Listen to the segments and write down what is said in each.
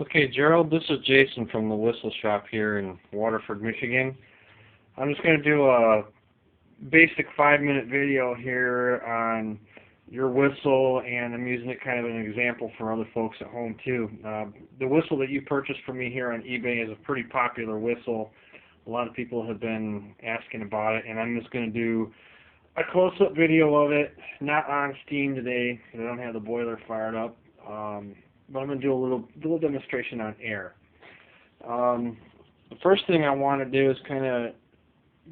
Okay, Gerald, this is Jason from the Whistle Shop here in Waterford, Michigan. I'm just going to do a basic 5-minute video here on your whistle, and I'm using it kind of as an example for other folks at home too. The whistle that you purchased from me here on eBay is a pretty popular whistle. A lot of people have been asking about it, and I'm just going to do a close-up video of it, not on steam today because I don't have the boiler fired up. But I'm going to do a little demonstration on air. The first thing I want to do is kind of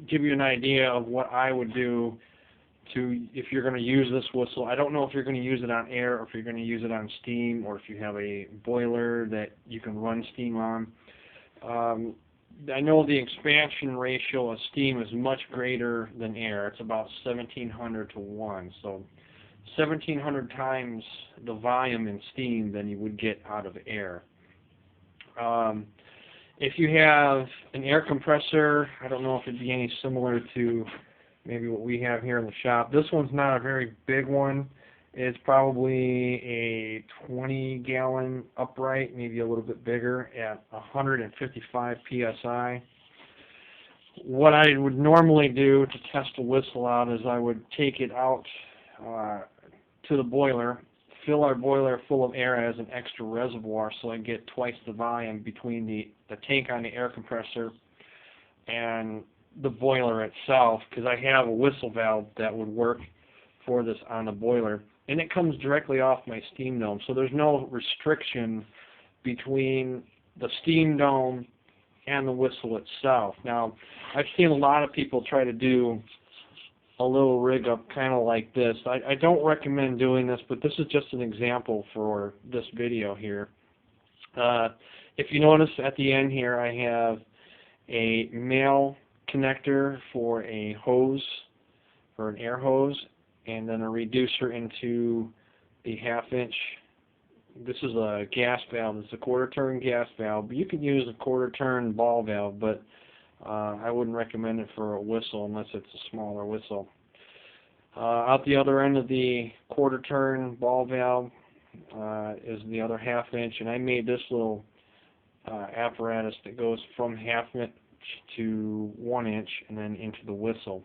give you an idea of what I would do if you're going to use this whistle. I don't know if you're going to use it on air or if you're going to use it on steam or if you have a boiler that you can run steam on. I know the expansion ratio of steam is much greater than air. It's about 1,700 to 1. So 1,700 times the volume in steam than you would get out of air. If you have an air compressor, I don't know if it'd be any similar to maybe what we have here in the shop. This one's not a very big one. It's probably a 20-gallon upright, maybe a little bit bigger, at 155 psi. What I would normally do to test a whistle out is I would take it out to the boiler, fill our boiler full of air as an extra reservoir so I get twice the volume between the tank on the air compressor and the boiler itself, because I have a whistle valve that would work for this on the boiler, and it comes directly off my steam dome, so there's no restriction between the steam dome and the whistle itself. Now, I've seen a lot of people try to do a little rig up kind of like this. I don't recommend doing this, but this is just an example for this video here. If you notice at the end here, I have a male connector for a hose, for an air hose, and then a reducer into the 1/2 inch. This is a gas valve. It's a 1/4 turn gas valve. You can use a 1/4 turn ball valve, but I wouldn't recommend it for a whistle unless it's a smaller whistle. Out the other end of the 1/4 turn ball valve is the other 1/2 inch, and I made this little apparatus that goes from 1/2 inch to 1 inch and then into the whistle.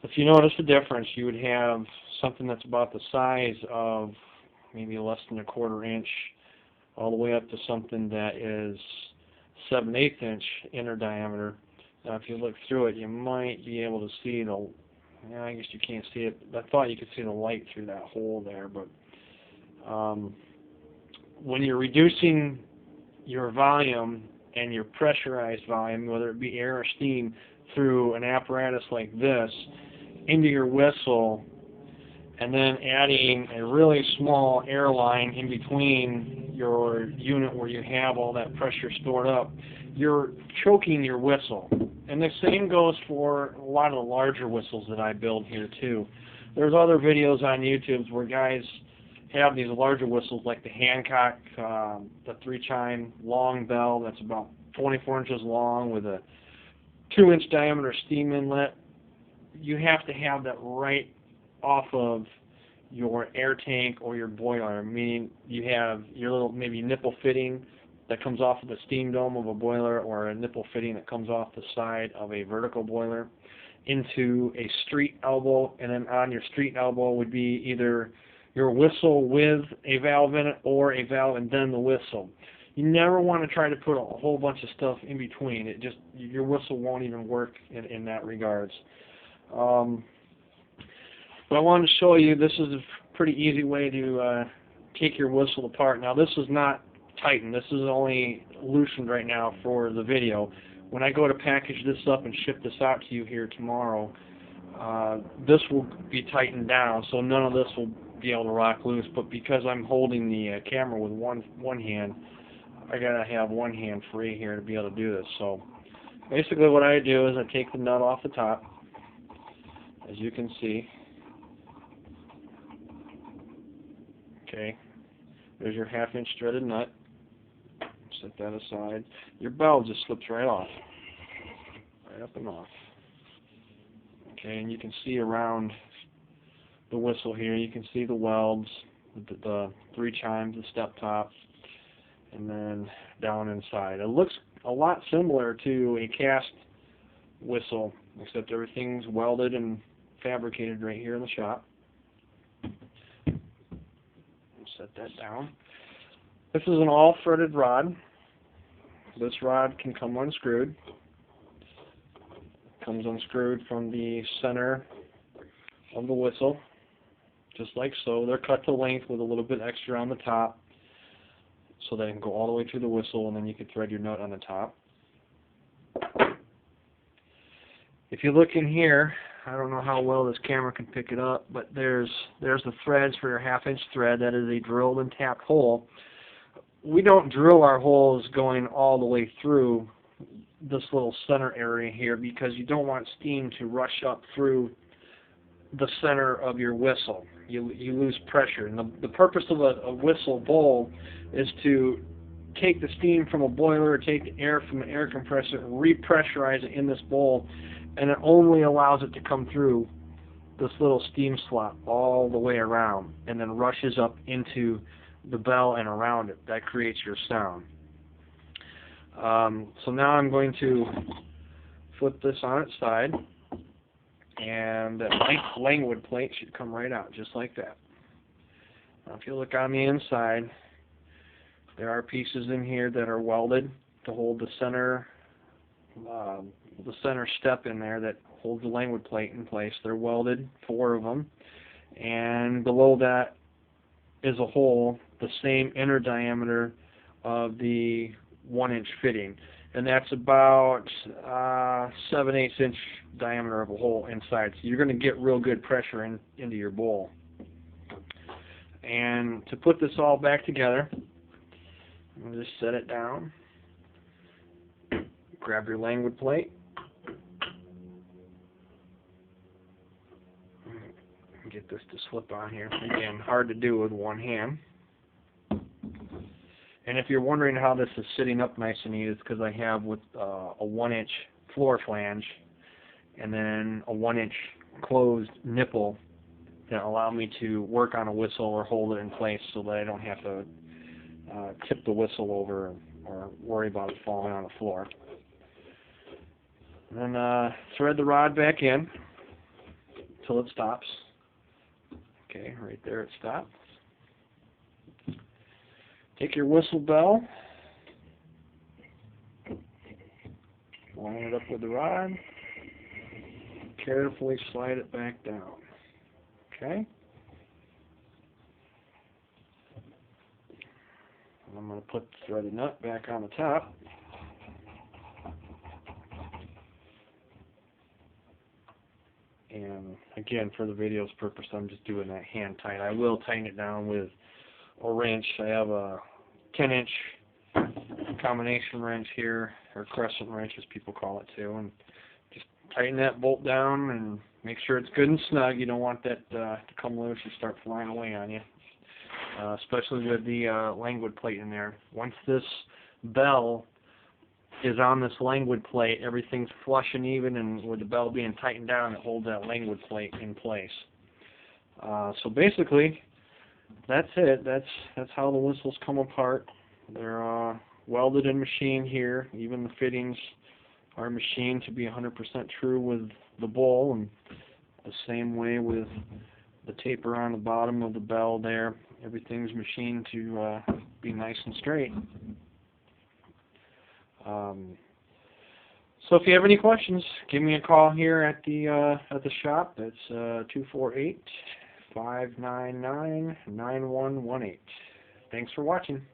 If you notice the difference, you would have something that's about the size of maybe less than a 1/4 inch all the way up to something that is 7/8 inch inner diameter. Now, if you look through it, you might be able to see the, I guess you can't see it. I thought you could see the light through that hole there, but when you're reducing your volume and your pressurized volume, whether it be air or steam, through an apparatus like this into your whistle, and then adding a really small air line in between your unit where you have all that pressure stored up, you're choking your whistle. And the same goes for a lot of the larger whistles that I build here too. There's other videos on YouTube where guys have these larger whistles like the Hancock, the 3-chime long bell that's about 24 inches long with a 2-inch diameter steam inlet. You have to have that right off of your air tank or your boiler, meaning you have your little maybe nipple fitting that comes off of the steam dome of a boiler, or a nipple fitting that comes off the side of a vertical boiler into a street elbow, and then on your street elbow would be either your whistle with a valve in it or a valve and then the whistle. You never want to try to put a whole bunch of stuff in between. It just, your whistle won't even work in that regards. But I wanted to show you, this is a pretty easy way to take your whistle apart. Now, this is not tightened. This is only loosened right now for the video. When I go to package this up and ship this out to you here tomorrow, this will be tightened down, so none of this will be able to rock loose. But because I'm holding the camera with one hand, I gotta have one hand free here to be able to do this. So basically what I do is I take the nut off the top, as you can see. Okay, there's your 1/2 inch threaded nut. Set that aside. Your bell just slips right off. Right up and off. Okay, and you can see around the whistle here, you can see the welds, the 3 chimes, the step top, and then down inside. It looks a lot similar to a cast whistle, except everything's welded and fabricated right here in the shop. Set that down. This is an all threaded rod. This rod can come unscrewed. Comes unscrewed from the center of the whistle, just like so. They're cut to length with a little bit extra on the top, so they can go all the way through the whistle, and then you can thread your nut on the top. If you look in here, I don't know how well this camera can pick it up, but there's the threads for your 1/2-inch thread. That is a drilled and tapped hole. We don't drill our holes going all the way through this little center area here because you don't want steam to rush up through the center of your whistle. You lose pressure. And the purpose of a whistle bowl is to take the steam from a boiler or take the air from an air compressor and repressurize it in this bowl, and it only allows it to come through this little steam slot all the way around and then rushes up into the bell and around it. That creates your sound. So now I'm going to flip this on its side, and that languid plate should come right out just like that. Now if you look on the inside, there are pieces in here that are welded to hold the center step in there that holds the languid plate in place. They're welded, 4 of them, and below that is a hole the same inner diameter of the 1-inch fitting, and that's about 7/8 inch diameter of a hole inside. So you're going to get real good pressure into your bowl. And to put this all back together, I'm going to just set it down. Grab your languid plate. Get this to slip on here. Again, hard to do with one hand. And if you're wondering how this is sitting up nice and neat, it's because I have with a 1-inch floor flange and then a 1-inch closed nipple that allow me to work on a whistle or hold it in place so that I don't have to tip the whistle over or worry about it falling on the floor. And then thread the rod back in until it stops. Okay, right there it stops. Take your whistle bell, line it up with the rod, carefully slide it back down. Okay? And I'm going to put the threaded nut back on the top. And again, for the video's purpose, I'm just doing that hand tight. I will tighten it down with a wrench. I have a 10-inch combination wrench here, or crescent wrench as people call it too, and just tighten that bolt down and make sure it's good and snug. You don't want that to come loose and start flying away on you, especially with the languid plate in there. Once this bell is on this languid plate, everything's flush and even, and with the bell being tightened down, it holds that languid plate in place. So basically, that's it. That's how the whistles come apart. They're welded and machined here. Even the fittings are machined to be 100% true with the bowl, and the same way with the taper on the bottom of the bell there. Everything's machined to be nice and straight. So if you have any questions, give me a call here at the shop. It's 248-599-9118. Thanks for watching.